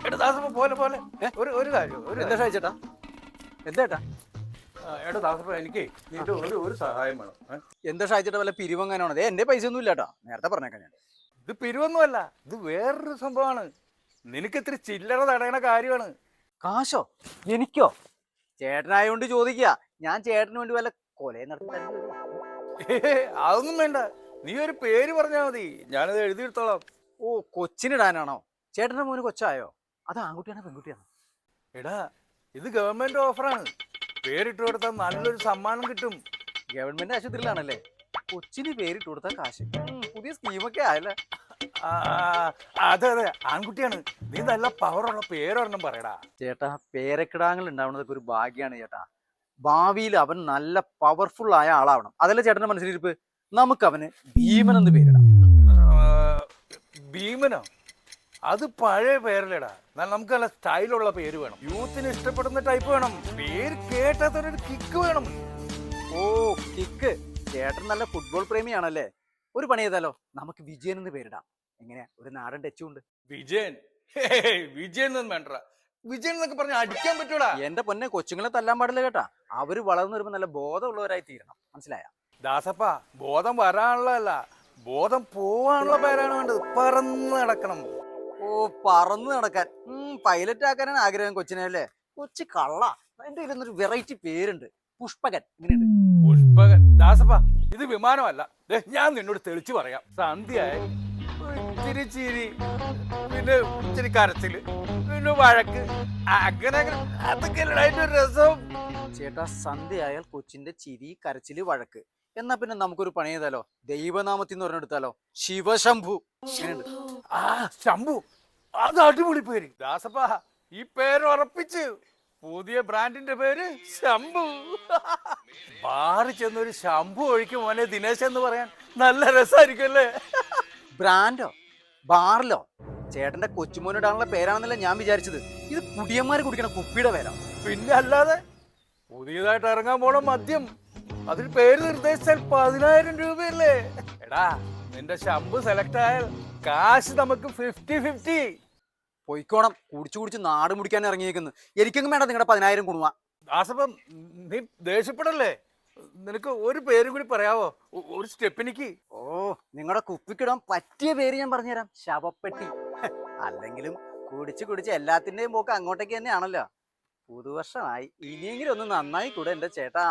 എടാ ദാസപ്പ പോലെ പോലെ ഒരു കാര്യം എന്താ ഷായിച്ചേട്ടാ? എന്താ എടാ ദാസപ്പ എനിക്ക് നിന്റെ ഒരു സഹായം വേണം. എന്താ ഷായിച്ചേട്ടാ? വല്ല പിരിവെങ്ങാനാണോ? അതെ, എന്റെ പൈസ ഒന്നും ഇല്ലാട്ടാ, നേരത്തെ പറഞ്ഞേക്കാം ഞാൻ. ഇത് പിരിവൊന്നുമല്ല, ഇത് വേറൊരു സംഭവമാണ്. നിനക്ക് ഇത്തിരി ചില്ലറ തടയണ കാര്യമാണ്. കാശോ? എനിക്കോ? ചേട്ടനായോണ്ട് ചോദിക്കുക. ഞാൻ ചേട്ടന് വേണ്ടി വല്ല കൊലയും നടത്തി. അതൊന്നും വേണ്ട, നീ ഒരു പേര് പറഞ്ഞാൽ മതി, ഞാനത് എഴുതിയെടുത്തോളാം. ഓ, കൊച്ചിനിടാനാണോ? ചേട്ടന്റെ മോന് കൊച്ചായോ? അത് ആൺകുട്ടിയാണോ പെൺകുട്ടിയാണോ? എടാ, ഇത് ഗവൺമെന്റ് ഓഫറാണ്. പേരിട്ട് കൊടുത്താൽ നല്ലൊരു സമ്മാനം കിട്ടും. ഗവൺമെന്റ് ആശുപത്രിയിലാണല്ലേ? കൊച്ചിന് പേരിട്ട് കൊടുത്താൽ കാശ്. പുതിയ സ്കീമൊക്കെ ആയല്ലേ? ആ, അതെ അതെ, ആൺകുട്ടിയാണ്. നീ നല്ല പവറുള്ള പേരൊരെണ്ണം പറയടാ. ചേട്ടാ, പേരക്കിടാങ്ങൾ ഉണ്ടാവുന്നതൊക്കെ ഒരു ഭാഗ്യാണ് ചേട്ടാ. ഭാവിയിൽ അവൻ നല്ല പവർഫുൾ ആയ ആളാവണം, അതല്ലേ ചേട്ടന്റെ മനസ്സിലിരിപ്പ്. നമുക്ക് അവന് ഭീമൻ എന്ന് പേരിടാം. ഭീമനോ? അത് പഴയ പേരല്ലേടാ. എന്നാൽ നമുക്ക് നല്ല സ്റ്റൈലുള്ള പേര് വേണം. യൂത്തിന് ഇഷ്ടപ്പെടുന്ന ടൈപ്പ് വേണം. പേര് കേട്ടാത്തൊരു കിക്ക് വേണം. ഓ, കിക്ക്. ചേട്ടൻ നല്ല ഫുട്ബോൾ പ്രേമിയാണല്ലേ? ഒരു പണി ചെയ്താലോ, നമുക്ക് വിജയൻ എന്ന് പേരിടാം. എങ്ങനെയാ? ഒരു നാടൻ ടച്ചും ഉണ്ട്. വിജയൻ? വിജയൻ ഒന്നും വേണ്ട. വിജയൻ എന്നൊക്കെ പറഞ്ഞ അടിക്കാൻ പറ്റൂടാ. എന്റെ പൊന്നെ, കൊച്ചുങ്ങളെ തല്ലാൻ പാടില്ല കേട്ടാ. അവര് വളർന്നു വരുമ്പോ നല്ല ബോധമുള്ളവരായി തീരണം, മനസ്സിലായ? ദാസപ്പ, ബോധം വരാനുള്ളതല്ല, ബോധം പോവാനുള്ള പേരാണ് വേണ്ടത്. പറന്ന് നടക്കണം. ഓ, പറന്ന് നടക്കാൻ. പൈലറ്റ് ആക്കാനാണ് ആഗ്രഹം കൊച്ചിനെ അല്ലേ? കൊച്ചു കള്ള. എന്റെ കയ്യിലൊരു വെറൈറ്റി പേരുണ്ട്, പുഷ്പകൻ. ഇങ്ങനെയുണ്ട്. പുഷ്പകൻ? ദാസപ്പ, ഇത് വിമാനമല്ല. ഞാൻ നിന്നോട് തെളിച്ചു പറയാം. സന്ധ്യയായി ഇച്ചിരി ചിരി, പിന്നെ ഇച്ചിരി കരച്ചില്, പിന്നെ വഴക്ക്, അങ്ങനെ അതൊക്കെ അതിന്റെ രസം. ചേട്ടാ, സന്ധ്യയായാൽ കൊച്ചിന്റെ ചിരി, കരച്ചില്, വഴക്ക്. എന്നാ പിന്നെ നമുക്കൊരു പണി ചെയ്താലോ? ദൈവനാമത്തിൽ നിന്ന് പറഞ്ഞെടുത്താലോ? ശിവശംഭു. ആ, ശംഭു, അത് അടിപൊളി പേര്. ദാസപ്പ, ഈ പേര് ഉറപ്പിച്ച്. പുതിയ ബ്രാൻഡിന്റെ പേര് ശംഭു. ബാറിൽ ചെന്നൊരു ശംഭു ഒഴിക്കും മോനെ ദിനേശ് എന്ന് പറയാൻ നല്ല രസമായിരിക്കും അല്ലേ? ബ്രാൻഡോ? ബാറിലോ? ചേട്ടന്റെ കൊച്ചുമോനിടാനുള്ള പേരാണെന്നല്ല ഞാൻ വിചാരിച്ചത്. ഇത് കുടിയന്മാര് കുടിക്കണ കുപ്പിയുടെ പേരാ. പിന്നെ അല്ലാതെ. പുതിയതായിട്ട് ഇറങ്ങാൻ പോണ മദ്യം, അതിൽ പേര് നിർദ്ദേശിച്ചാൽ 10,000 രൂപയല്ലേ? എടാ, നിന്റെ ശംഭു സെലക്ട് ആയാൽ കാശ് നമുക്ക് 50-50. പൊയ്ക്കോണം, കുടിച്ചു കുടിച്ച് നാട് മുടിക്കാൻ ഇറങ്ങിയേക്കുന്നു. എനിക്കെങ്കിലും വേണ്ട നിങ്ങളുടെ 10,000 കുണുവ. ദാസപ്പം, നീ ദേഷ്യപ്പെടല്ലേ? നിനക്ക് ഒരു പേരും കൂടി പറയാവോ? ഒരു സ്റ്റെപ്പിനിക്ക്. ഓ, നിങ്ങളുടെ കുപ്പിക്കിടാൻ പറ്റിയ പേര് ഞാൻ പറഞ്ഞുതരാം, ശവപ്പെട്ടി. അല്ലെങ്കിലും കുടിച്ച് കുടിച്ച് എല്ലാത്തിന്റെയും പോക്ക് അങ്ങോട്ടേക്ക് തന്നെയാണല്ലോ. പുതുവർഷമായി, ഇനിയെങ്കിലും ഒന്ന് നന്നായി കൂടെ എന്റെ ചേട്ടാ.